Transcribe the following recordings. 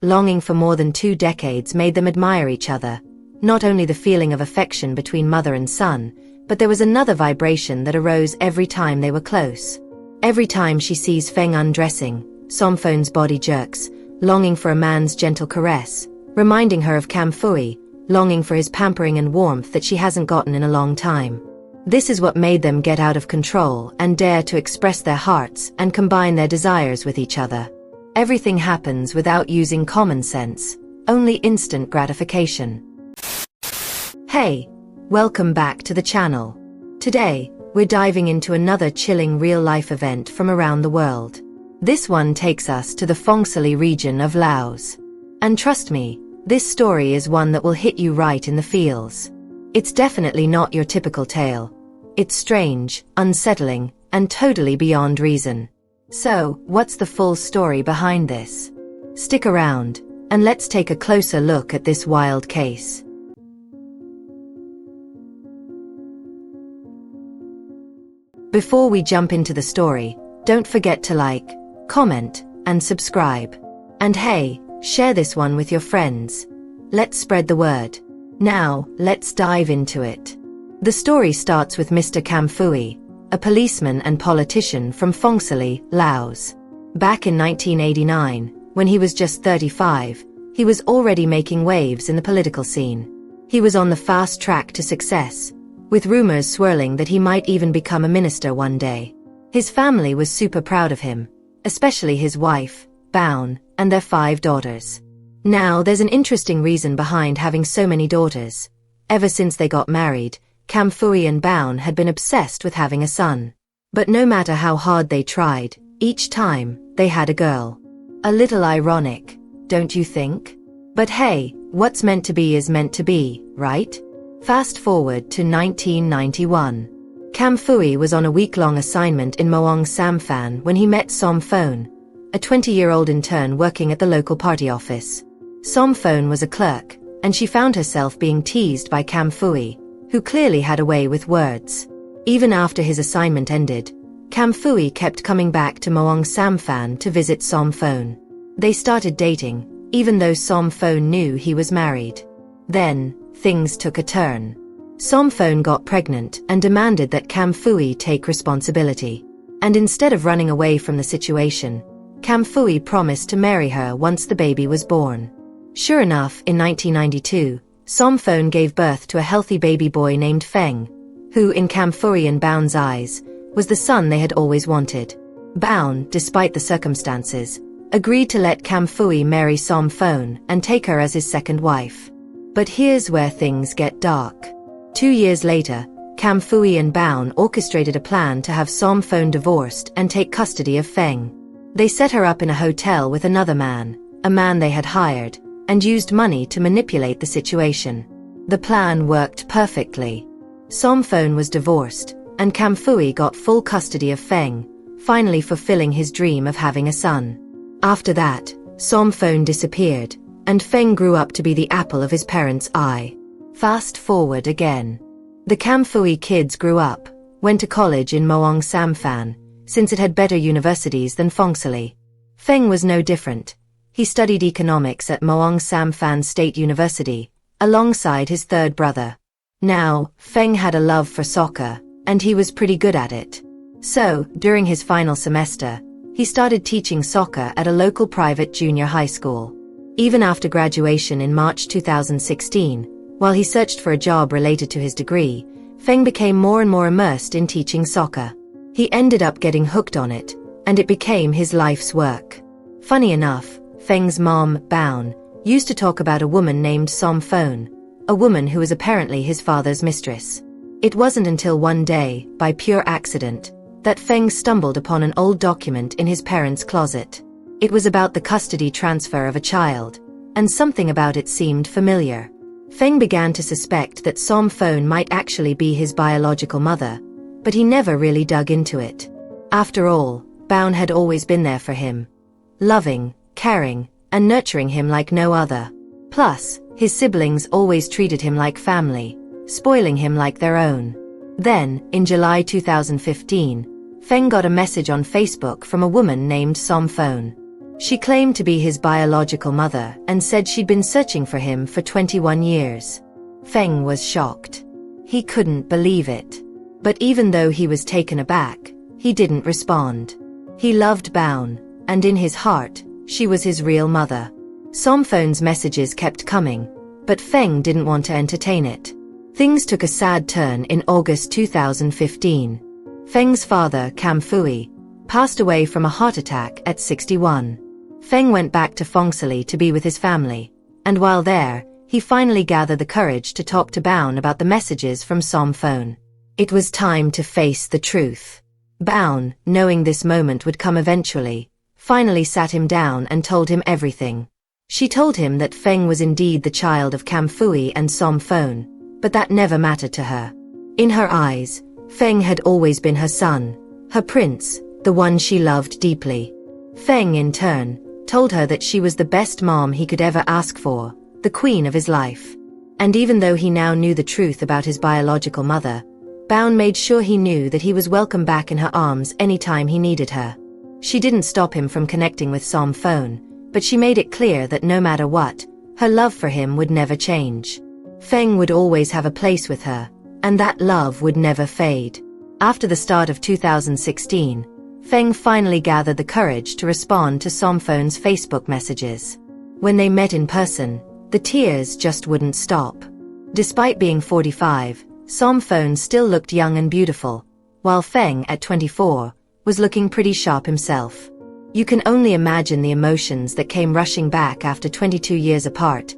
longing for more than 2 decades made them admire each other. Not only the feeling of affection between mother and son, but there was another vibration that arose every time they were close. Every time she sees Feng undressing, Somphone's body jerks, longing for a man's gentle caress, reminding her of Cam Fui, longing for his pampering and warmth that she hasn't gotten in a long time. This is what made them get out of control and dare to express their hearts and combine their desires with each other. Everything happens without using common sense, only instant gratification. Hey, welcome back to the channel. Today, we're diving into another chilling real-life event from around the world. This one takes us to the Phongsali region of Laos. And trust me, this story is one that will hit you right in the feels. It's definitely not your typical tale. It's strange, unsettling, and totally beyond reason. So, what's the full story behind this? Stick around, and let's take a closer look at this wild case. Before we jump into the story, don't forget to like, comment, and subscribe. And hey, share this one with your friends. Let's spread the word. Now, let's dive into it. The story starts with Mr. Cam Fui, a policeman and politician from Phongsali, Laos. Back in 1989, when he was just 35, he was already making waves in the political scene. He was on the fast track to success, with rumors swirling that he might even become a minister one day. His family was super proud of him, especially his wife, Baun, and their 5 daughters. Now, there's an interesting reason behind having so many daughters. Ever since they got married, Cam Fui and Baun had been obsessed with having a son. But no matter how hard they tried, each time, they had a girl. A little ironic, don't you think? But hey, what's meant to be is meant to be, right? Fast forward to 1991. Cam Fui was on a week-long assignment in Muang Samphan when he met Somphone, a 20-year-old intern working at the local party office. Somphone was a clerk, and she found herself being teased by Cam Fui, who clearly had a way with words. Even after his assignment ended, Cam Fui kept coming back to Muang Samphan to visit Somphone. They started dating, even though Somphone knew he was married. Then, things took a turn. Somphone got pregnant and demanded that Cam Fui take responsibility. And instead of running away from the situation, Cam Fui promised to marry her once the baby was born. Sure enough, in 1992, Somphone gave birth to a healthy baby boy named Feng, who, in Cam Fui and Baun's eyes, was the son they had always wanted. Baun, despite the circumstances, agreed to let Cam Fui marry Somphone and take her as his second wife. But here's where things get dark. 2 years later, Cam Fui and Baun orchestrated a plan to have Somphone divorced and take custody of Feng. They set her up in a hotel with another man, a man they had hired, and used money to manipulate the situation. The plan worked perfectly. Somphone was divorced, and Cam Fui got full custody of Feng, finally fulfilling his dream of having a son. After that, Somphone disappeared, and Feng grew up to be the apple of his parents' eye. Fast forward again. The Cam Fui kids grew up, went to college in Muang Samphan, since it had better universities than Phongsali. Feng was no different. He studied economics at Muang Samphan State University, alongside his third brother. Now, Feng had a love for soccer, and he was pretty good at it. So, during his final semester, he started teaching soccer at a local private junior high school. Even after graduation in March 2016, while he searched for a job related to his degree, Feng became more and more immersed in teaching soccer. He ended up getting hooked on it, and it became his life's work. Funny enough, Feng's mom, Baun, used to talk about a woman named Somphone, a woman who was apparently his father's mistress. It wasn't until one day, by pure accident, that Feng stumbled upon an old document in his parents' closet. It was about the custody transfer of a child, and something about it seemed familiar. Feng began to suspect that Somphone might actually be his biological mother, but he never really dug into it. After all, Baun had always been there for him, loving, caring, and nurturing him like no other. Plus, his siblings always treated him like family, spoiling him like their own. Then, in July 2015, Feng got a message on Facebook from a woman named Somphone. She claimed to be his biological mother and said she'd been searching for him for 21 years. Feng was shocked. He couldn't believe it. But even though he was taken aback, he didn't respond. He loved Baun, and in his heart, she was his real mother. Somphon's messages kept coming, but Feng didn't want to entertain it. Things took a sad turn in August 2015. Feng's father, Cam Fui, passed away from a heart attack at 61. Feng went back to Fengsili to be with his family, and while there, he finally gathered the courage to talk to Baun about the messages from Somphone. It was time to face the truth. Baun, knowing this moment would come eventually, finally sat him down and told him everything. She told him that Feng was indeed the child of Cam Fui and Somphone, but that never mattered to her. In her eyes, Feng had always been her son, her prince, the one she loved deeply. Feng, in turn, told her that she was the best mom he could ever ask for, the queen of his life. And even though he now knew the truth about his biological mother, Baun made sure he knew that he was welcome back in her arms anytime he needed her. She didn't stop him from connecting with Somphone, but she made it clear that no matter what, her love for him would never change. Feng would always have a place with her, and that love would never fade. After the start of 2016, Feng finally gathered the courage to respond to Somphone's Facebook messages. When they met in person, the tears just wouldn't stop. Despite being 45, Somphone still looked young and beautiful, while Feng, at 24, was looking pretty sharp himself. You can only imagine the emotions that came rushing back after 22 years apart.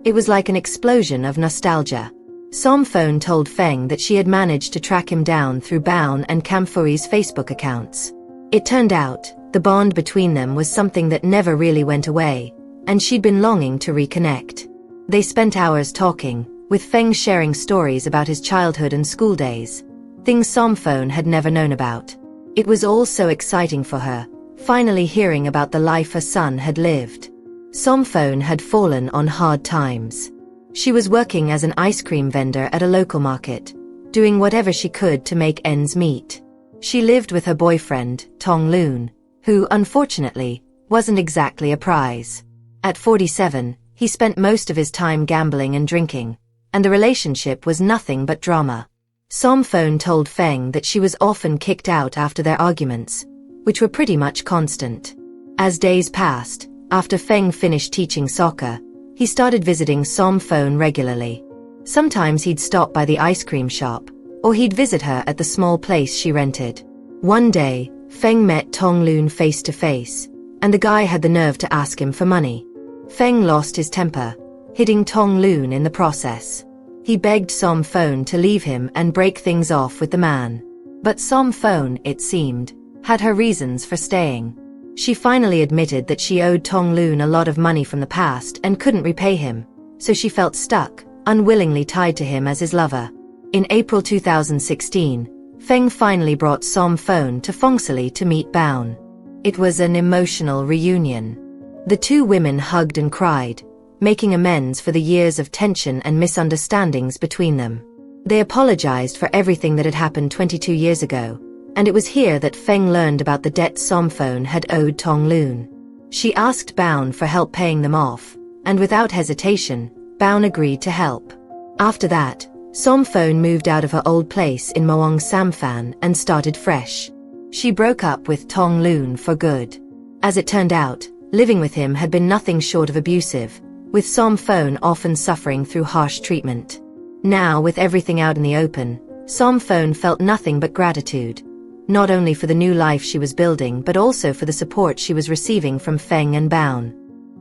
It was like an explosion of nostalgia. Somphone told Feng that she had managed to track him down through Baun and Cam Fui's Facebook accounts. It turned out, the bond between them was something that never really went away, and she'd been longing to reconnect. They spent hours talking, with Feng sharing stories about his childhood and school days, things Somphone had never known about. It was all so exciting for her, finally hearing about the life her son had lived. Somphone had fallen on hard times. She was working as an ice cream vendor at a local market, doing whatever she could to make ends meet. She lived with her boyfriend, Tong Lun, who, unfortunately, wasn't exactly a prize. At 47, he spent most of his time gambling and drinking, and the relationship was nothing but drama. Somphone told Feng that she was often kicked out after their arguments, which were pretty much constant. As days passed, after Feng finished teaching soccer, he started visiting Somphone regularly. Sometimes he'd stop by the ice cream shop, or he'd visit her at the small place she rented. One day, Feng met Tong Lun face to face, and the guy had the nerve to ask him for money. Feng lost his temper, hitting Tong Lun in the process. He begged Somphone to leave him and break things off with the man. But Somphone, it seemed, had her reasons for staying. She finally admitted that she owed Tong Lun a lot of money from the past and couldn't repay him, so she felt stuck, unwillingly tied to him as his lover. In April 2016, Feng finally brought Somphone to Fengsili to meet Baun. It was an emotional reunion. The two women hugged and cried, making amends for the years of tension and misunderstandings between them. They apologized for everything that had happened 22 years ago, and it was here that Feng learned about the debt Somphone had owed Tong Lun. She asked Baun for help paying them off, and without hesitation, Baun agreed to help. After that, Somphone moved out of her old place in Muang Samphan and started fresh. She broke up with Tong Lun for good. As it turned out, living with him had been nothing short of abusive, with Somphone often suffering through harsh treatment. Now, with everything out in the open, Somphone felt nothing but gratitude, not only for the new life she was building but also for the support she was receiving from Feng and Baun.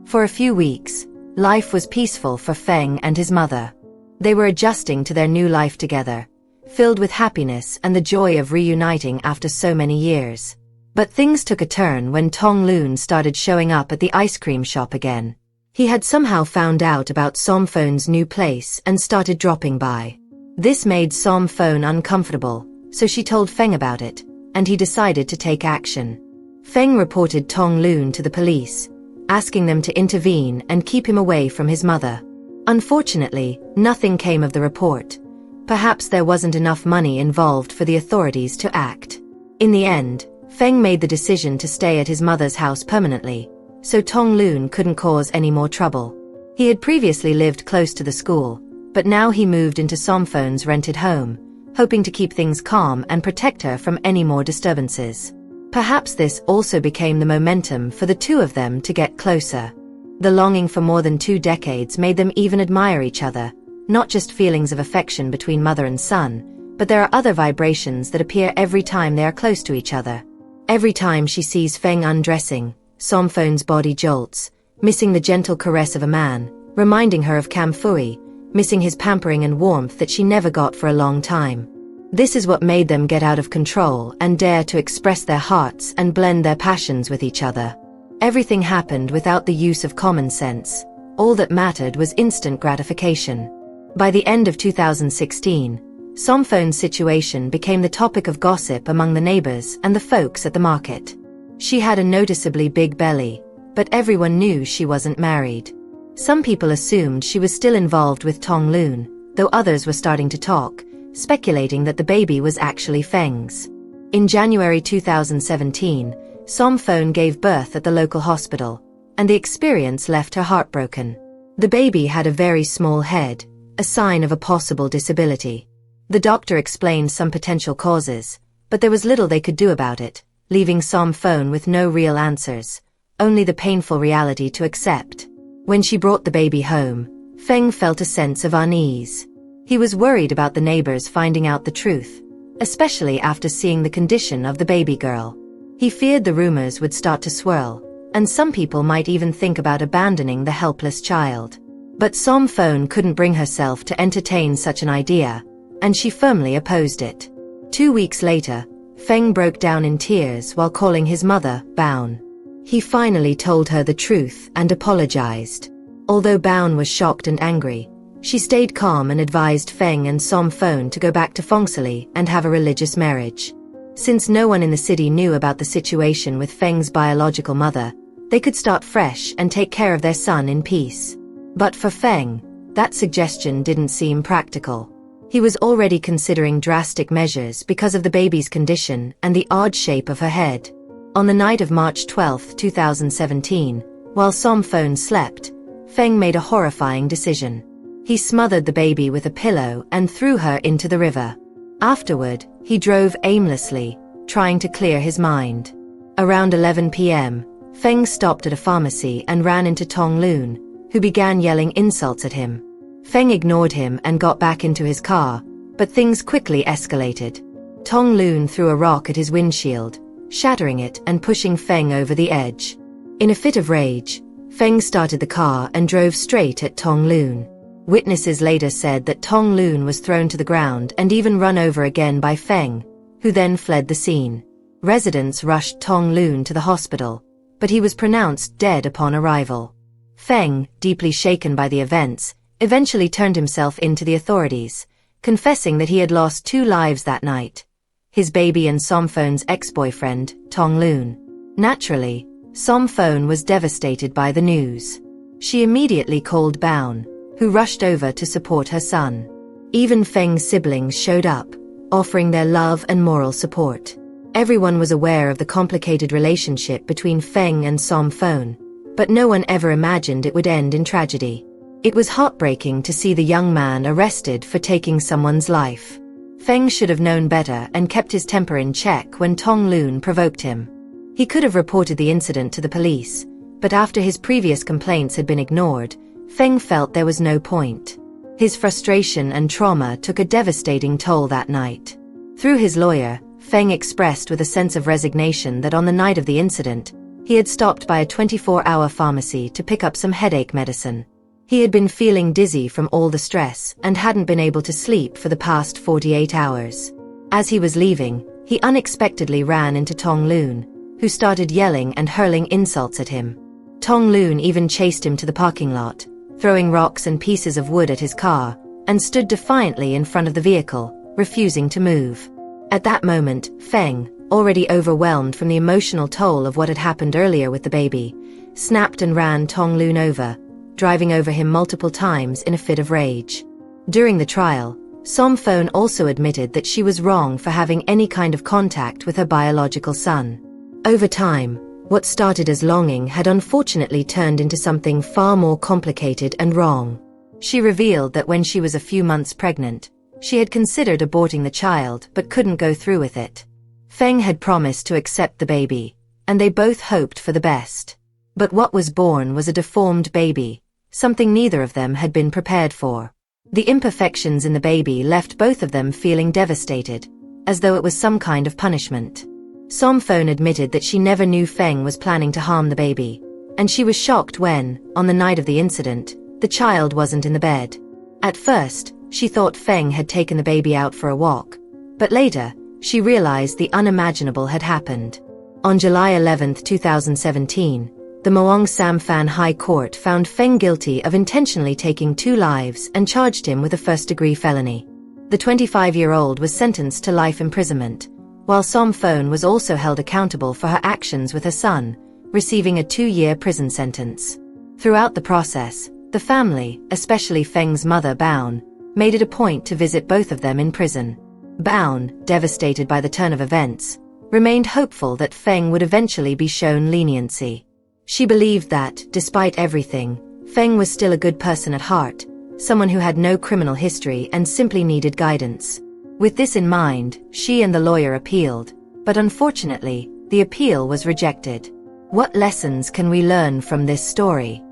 For a few weeks, life was peaceful for Feng and his mother. They were adjusting to their new life together, filled with happiness and the joy of reuniting after so many years. But things took a turn when Tong Lun started showing up at the ice cream shop again. He had somehow found out about Somphone's new place and started dropping by. This made Somphone uncomfortable, so she told Feng about it, and he decided to take action. Feng reported Tong Lun to the police, asking them to intervene and keep him away from his mother. Unfortunately, nothing came of the report. Perhaps there wasn't enough money involved for the authorities to act. In the end, Feng made the decision to stay at his mother's house permanently, so Tong Lun couldn't cause any more trouble. He had previously lived close to the school, but now he moved into Somphon's rented home, hoping to keep things calm and protect her from any more disturbances. Perhaps this also became the momentum for the two of them to get closer. The longing for more than 2 decades made them even admire each other, not just feelings of affection between mother and son, but there are other vibrations that appear every time they are close to each other. Every time she sees Feng undressing, Somphon's body jolts, missing the gentle caress of a man, reminding her of Cam Fui, missing his pampering and warmth that she never got for a long time. This is what made them get out of control and dare to express their hearts and blend their passions with each other. Everything happened without the use of common sense. All that mattered was instant gratification. By the end of 2016, Somphon's situation became the topic of gossip among the neighbors and the folks at the market. She had a noticeably big belly, but everyone knew she wasn't married. Some people assumed she was still involved with Tong Lun, though others were starting to talk, speculating that the baby was actually Feng's. In January 2017, Somphon gave birth at the local hospital, and the experience left her heartbroken. The baby had a very small head, a sign of a possible disability. The doctor explained some potential causes, but there was little they could do about it, leaving Somphon with no real answers, only the painful reality to accept. When she brought the baby home, Feng felt a sense of unease. He was worried about the neighbors finding out the truth, especially after seeing the condition of the baby girl. He feared the rumors would start to swirl, and some people might even think about abandoning the helpless child. But Somphon couldn't bring herself to entertain such an idea, and she firmly opposed it. 2 weeks later, Feng broke down in tears while calling his mother, Baun. He finally told her the truth and apologized. Although Baun was shocked and angry, she stayed calm and advised Feng and Somphon to go back to Fengsili and have a religious marriage. Since no one in the city knew about the situation with Feng's biological mother, they could start fresh and take care of their son in peace. But for Feng, that suggestion didn't seem practical. He was already considering drastic measures because of the baby's condition and the odd shape of her head. On the night of March 12, 2017, while Somphon slept, Feng made a horrifying decision. He smothered the baby with a pillow and threw her into the river. Afterward, he drove aimlessly, trying to clear his mind. Around 11 p.m., Feng stopped at a pharmacy and ran into Tong Lun, who began yelling insults at him. Feng ignored him and got back into his car, but things quickly escalated. Tong Lun threw a rock at his windshield, shattering it and pushing Feng over the edge. In a fit of rage, Feng started the car and drove straight at Tong Lun. Witnesses later said that Tong Lun was thrown to the ground and even run over again by Feng, who then fled the scene. Residents rushed Tong Lun to the hospital, but he was pronounced dead upon arrival. Feng, deeply shaken by the events, eventually turned himself in to the authorities, confessing that he had lost 2 lives that night: his baby and Somphon's ex-boyfriend, Tong Lun. Naturally, Somphon was devastated by the news. She immediately called Baun, who rushed over to support her son. Even Feng's siblings showed up, offering their love and moral support. Everyone was aware of the complicated relationship between Feng and Somphon, but no one ever imagined it would end in tragedy. It was heartbreaking to see the young man arrested for taking someone's life. Feng should have known better and kept his temper in check when Tong Lun provoked him. He could have reported the incident to the police, but after his previous complaints had been ignored, Feng felt there was no point. His frustration and trauma took a devastating toll that night. Through his lawyer, Feng expressed with a sense of resignation that on the night of the incident, he had stopped by a 24-hour pharmacy to pick up some headache medicine. He had been feeling dizzy from all the stress and hadn't been able to sleep for the past 48 hours. As he was leaving, he unexpectedly ran into Tong Lun, who started yelling and hurling insults at him. Tong Lun even chased him to the parking lot, throwing rocks and pieces of wood at his car, and stood defiantly in front of the vehicle, refusing to move. At that moment, Feng, already overwhelmed from the emotional toll of what had happened earlier with the baby, snapped and ran Tong Lun over, driving over him multiple times in a fit of rage. During the trial, Somphon also admitted that she was wrong for having any kind of contact with her biological son. Over time, What started as longing had unfortunately turned into something far more complicated and wrong. She revealed that when she was a few months pregnant, she had considered aborting the child but couldn't go through with it. Feng had promised to accept the baby, and they both hoped for the best. But what was born was a deformed baby, something neither of them had been prepared for. The imperfections in the baby left both of them feeling devastated, as though it was some kind of punishment. Somphone admitted that she never knew Feng was planning to harm the baby, and she was shocked when, on the night of the incident, the child wasn't in the bed. At first, she thought Feng had taken the baby out for a walk, but later, she realized the unimaginable had happened. On July 11, 2017, the Muang Samphan High Court found Feng guilty of intentionally taking 2 lives and charged him with a first-degree felony. The 25-year-old was sentenced to life imprisonment, while Somphone was also held accountable for her actions with her son, receiving a 2-year prison sentence. Throughout the process, the family, especially Feng's mother Baun, made it a point to visit both of them in prison. Baun, devastated by the turn of events, remained hopeful that Feng would eventually be shown leniency. She believed that, despite everything, Feng was still a good person at heart, someone who had no criminal history and simply needed guidance. With this in mind, she and the lawyer appealed, but unfortunately, the appeal was rejected. What lessons can we learn from this story?